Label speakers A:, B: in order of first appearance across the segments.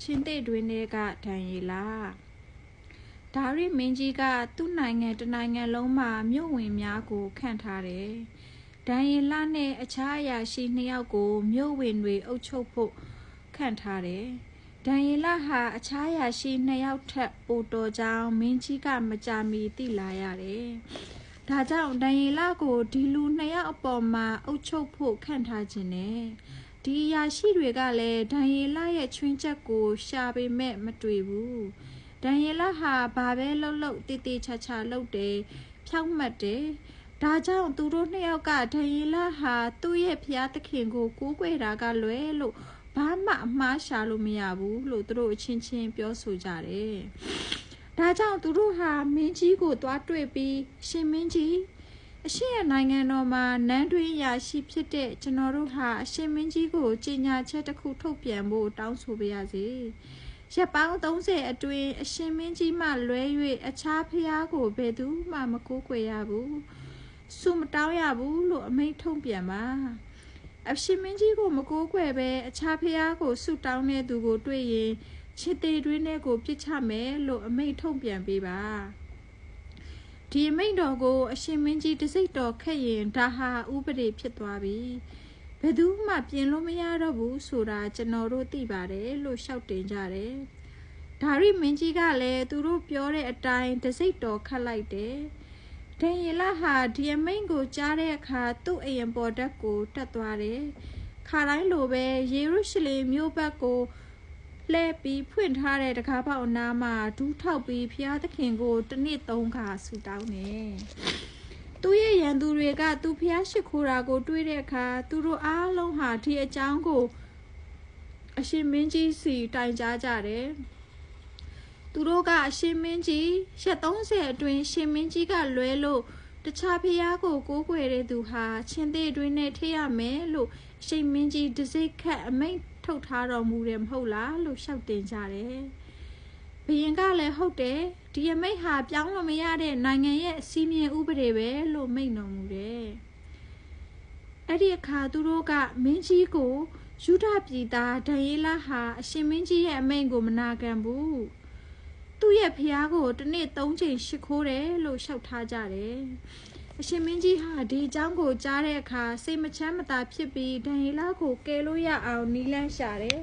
A: ချင်းသေးတွင်တွေကဒန်ရီလာဒါရီမင်းကြီးကသူ့နိုင်ငံတနိုင်ငံလုံးမှာမြို့ဝင်များကိုခန့်ထားတယ်ဒန်ရီလာနဲ့အခြားအရာရှိ2ယောက်ကိုမြို့ဝင်တွေအုပ်ချုပ်ဖို့ခန့်ထားတယ်ဒန်ရီလာဟာအခြားအရာရှိ2ယောက်ထက်ပိုတော်ကြောင်းမင်းကြီးကမကြာမီသိလာရတယ်ဒါကြောင့်ဒန်ရီလာကိုဒီလူ2ယောက်အပေါ်မှာအုပ်ချုပ်ဖို့ခန့်ထားခြင်းနဲ့ဒီအရာရှိတွေကလည်းဒန်ရီလာရဲ့ချွင်းချက်ကိုရှာပေမဲ့မတွေ့ဘူးဒန်ရီလာဟာဘာပဲလှုပ်လှုပ်တေးသေးချာချာလှုပ်တယ်ဖြောင့်မတ်တယ်ဒါကြောင့်သူတို့2ယောက်ကဒန်ရီလာဟာသူ့ရဲ့ဖျားသခင်ကိုကိုးကွယ်တာကလွဲလို့ဘာမှအမှားရှာလို့မရဘူးလို့သူတို့အချင်းချင်းပြောဆိုကြတယ်ဒါကြောင့်သူတို့ဟာမင်းကြီးကိုသွားတွေ့ပြီးရှင်မင်းကြီးအရှင်ရဲ့နိုင်ငံတော်မှာနန်းတွင်းရာရှိဖြစ်တဲ့ကျွန်တော်တို့ဟာအရှင်မင်းကြီးကိုကြေညာချက်တစ်ခုထုတ်ပြန်ဖို့တောင်းဆိုပါရစေရက်ပေါင်း30အတွင်းအရှင်မင်းကြီးမှလွဲ၍အခြားဖျားကိုဘယ်သူမှမကိုးကွယ်ရဘူးဆုမတောင်းရဘူးလို့အမိန့်ထုတ်ပြန်ပါအရှင်မင်းကြီးကိုမကိုးကွယ်ပဲအခြားဖျားကိုဆုတောင်းတဲ့သူကိုတွေ့ရင်ချစ်သေးတွင်းထဲကိုပြစ်ချမယ်လို့အမိန့်ထုတ်ပြန်ပေးပါဒီအမိန့်တော်ကိုအရှင်မင်းကြီးတစိတ်တော်ခက်ရင်ဒါဟာဥပဒေဖြစ်သွားပြီဘယ်သူမှပြင်လို့မရတော့ဘူးဆိုတာကျွန်တော်တို့သိပါတယ်လို့ရှောက်တင်ကြတယ်ဒါရီမင်းကြီးကလည်းသူတို့ပြောတဲ့အတိုင်းတစိတ်တော်ခတ်လိုက်တယ်ဒန်ယေလဟာဒီအမိန့်ကိုကြားတဲ့အခါသူ့အရင်ပေါ်တက်ကိုတက်သွားတယ်ခါတိုင်းလိုပဲယေရုရှလင်မြို့ဘက်ကိုလှည့်ပြီးဖွင့်ထားတဲ့တကားပေါက်နားမှာဒူးထောက်ပြီးဖျားသခင်ကိုတစ်နှစ်3ခါဆုတောင်းတယ်သူ့ရဲ့ရန်သူတွေကသူဖျားရှိခိုးတာကိုတွေးတဲ့အခါသူတို့အားလုံးဟာဒီအကြောင်းကိုအရှင်မင်းကြီးစီတိုင်ကြားကြတယ်သူတို့ကအရှင်မင်းကြီးရက်30အတွင်းရှင်မင်းကြီးကလွဲလို့တခြားဖျားကိုကိုးကွယ်တဲ့သူဟာချင်းသေးတွင်းနဲ့ထိရမယ်လို့အရှင်မင်းကြီးတစိတ်ခတ်အမိန့်ထုတ်ထားတော်မူတယ်မဟုတ်လားလို့ရှောက်တင်ကြတယ်ဘုရင်ကလည်းဟုတ်တယ်ဒီအမိန့်ဟာပြောင်းလို့မရတဲ့နိုင်ငံရဲ့အစည်းအမြင်ဥပဒေပဲလို့မိန့်တော်မူတယ်အဲ့ဒီအခါသူတို့ကမင်းကြီးကိုယူဒပြည်သားဒန်ယေလဟာအရှင်မင်းကြီးရဲ့အမိန့်ကိုမနာခံဘူးသူ့ရဲ့ဖျားကိုတစ်နေ့3ချိန်ရှိခိုးတယ်လို့ရှောက်ထားကြတယ်အရှင်မင်းကြီးဟာဒီအကြောင်းကိုကြားတဲ့အခါစိတ်မချမ်းမသာဖြစ်ပြီးဒန်ယေလကိုကယ်လို့ရအောင်နီလန်းရှာတယ်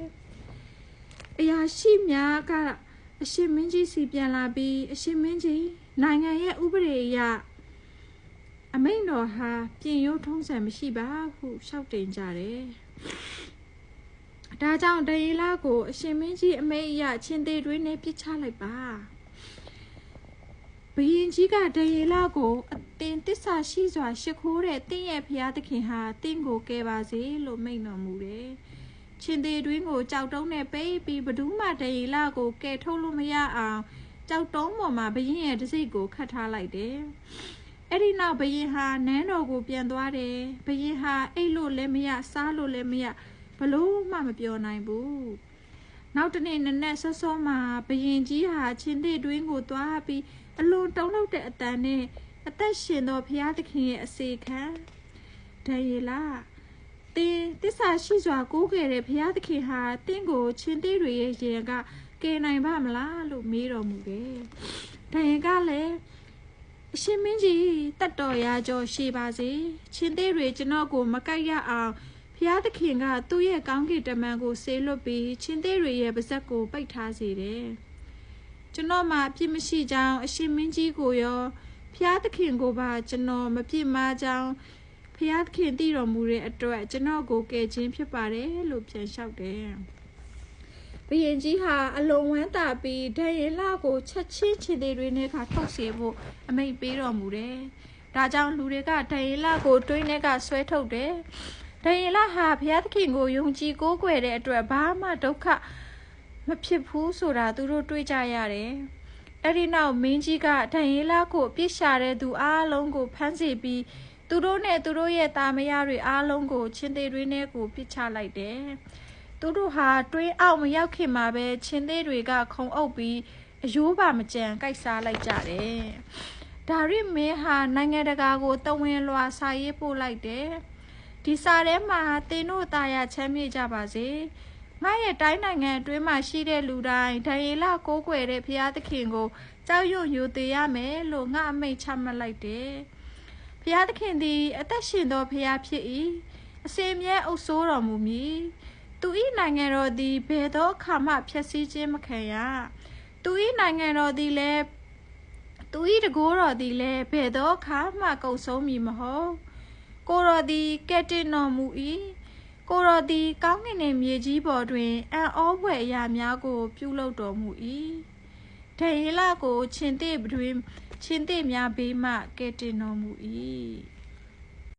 A: အရာရှိများကအရှင်မင်းကြီးစီပြန်လာပြီးအရှင်မင်းကြီးနိုင်ငံရဲ့ဥပဒေအရအမိန့်တော်ဟာပြင်ရိုးထုံးစံမရှိပါဟုရှောက်တင်ကြတယ်ဒါကြောင့်ဒန်ယေလကိုအရှင်မင်းကြီးအမိန့်အရချင်းသေးတွင်းနဲ့ပြစ်ချလိုက်ပါဘုရင်ကြီးကဒန်ယေလကိုအတင်တစ္ဆာရှိစွာရှိခိုးတဲ့တင်းရဲ့ဖျားသခင်ဟာတင်းကိုကယ်ပါစေလို့မိန့်တော်မူတယ်ချင်းသေးတွင်းကိုကြောက်တုံးနဲ့ပိတ်ပြီးဘဒူးမှဒန်ယေလကိုကယ်ထုတ်လို့မရအောင်ကြောက်တုံးပေါ်မှာဘုရင်ရဲ့တစိတ်ကိုခတ်ထားလိုက်တယ်အဲ့ဒီနောက်ဘုရင်ဟာနန်းတော်ကိုပြန်သွားတယ်ဘုရင်ဟာအိတ်လို့လည်းမရစားလို့လည်းမရဘလို့မှမပြောနိုင်ဘူးနောက်တနေ့နနက်စောစောမှာဘုရင်ကြီးဟာချင်းသေးတွင်းကိုသွားပြီးအလွန်တုံးလောက်တဲ့အတန်နဲ့အသက်ရှင်သောဘုရားသခင်ရဲ့အစေခံဒန်ယေလတင်းတစ္ဆာရှိစွာကိုးကွယ်တဲ့ဘုရားသခင်ဟာတင်းကိုချင်းသေးတွေရဲ့ရင်ကကယ်နိုင်ပါမလားလို့မေးတော်မူတယ်ဒန်ယေလကလည်းအရှင်မင်းကြီးတတ်တော်ရာကျော်ရှိပါစေချင်းသေးတွေကျွန်တော်ကိုမကိုက်ရအောင်ဘုရားသခင်ကသူ့ရဲ့ကောင်းကင်တမန်ကိုဆေးလွတ်ပြီးချင်းသေးတွေရဲ့ပါဇက်ကိုပိတ်ထားစေတယ်ကျွန်တော်မှအပြစ်မရှိကြောင်းအရှင်မင်းကြီးကိုရောဘုရားသခင်ကိုပါကျွန်တော်မပြစ်မှားကြောင်းဘုရားသခင်တည်တော်မူတဲ့အတွက်ကျွန်တော်ကိုကယ်ခြင်းဖြစ်ပါတယ်လို့ပြန်လျှောက်တယ်ဘုရင်ကြီးဟာအလွန်ဝမ်းသာပြီးဒန်ယေလကိုချက်ချင်းခြေသေးတွေနဲ့ထုတ်စေဖို့အမိန့်ပေးတော်မူတယ်ဒါကြောင့်လူတွေကဒန်ယေလကိုတွင်းထဲကဆွဲထုတ်တယ်ဒန်ယေလဟာဘုရားသခင်ကိုယုံကြည်ကိုးကွယ်တဲ့အတွက်ဘာမှဒုက္ခမဖြစ်ဘူးဆိုတာသူတို့တွေးကြရတယ်အဲ့ဒီနောက်မင်းကြီးကဒန်ယေလကိုပြစ်ရှာတဲ့သူအားလုံးကိုဖမ်းဆီးပြီးသူတို့နဲ့သူတို့ရဲ့သားမယားတွေအားလုံးကိုချင်းသေးတွင်းထဲကိုပြစ်ချလိုက်တယ်သူတို့ဟာတွင်းအောက်မရောက်ခင်မှာပဲချင်းသေးတွေကခုံအုပ်ပြီးအယိုးပါမကြံကိုက်စားလိုက်ကြတယ်ဒါရီမင်းဟာနိုင်ငံတကာကိုတဝင်လွှာစာရေးပို့လိုက်တယ်ဒီစာထဲမှာသင်တို့တာယာချမ်းမြေ့ကြပါစေ ငါရဲ့တိုင်းနိုင်ငံအတွင်းမှာရှိတဲ့လူတိုင်းဒံယေလကိုးကွယ်တဲ့ဘုရားသခင်ကိုကြောက်ရွံ့ယိုသေရမယ်လို့ငါအမိန့်ချမှတ်လိုက်တယ်ဘုရားသခင်သည်အသက်ရှင်သောဘုရားဖြစ်၏အစဉ်မြဲအုပ်စိုးတော်မူမည်သူ၏နိုင်ငံတော်သည်ဘယ်သောအခါမှဖျက်ဆီးခြင်းမခံရသူ၏နိုင်ငံတော်သည်လည်းသူ၏တန်ခိုးတော်သည်လည်းဘယ်သောအခါမှကုန်ဆုံးမည်မဟုတ်ကိုယ်တော်သည်ကယ်တင်တော်မူ၏ကိုယ်တော်သည်ကောင်းကင်နှင့်မြေကြီးပေါ်တွင်အံ့ဩဖွယ်အရာများကိုပြုလုပ်တော်မူ၏ဒံယေလကိုခြင်္သေ့များဘေးမှကယ်တင်တော်မူ၏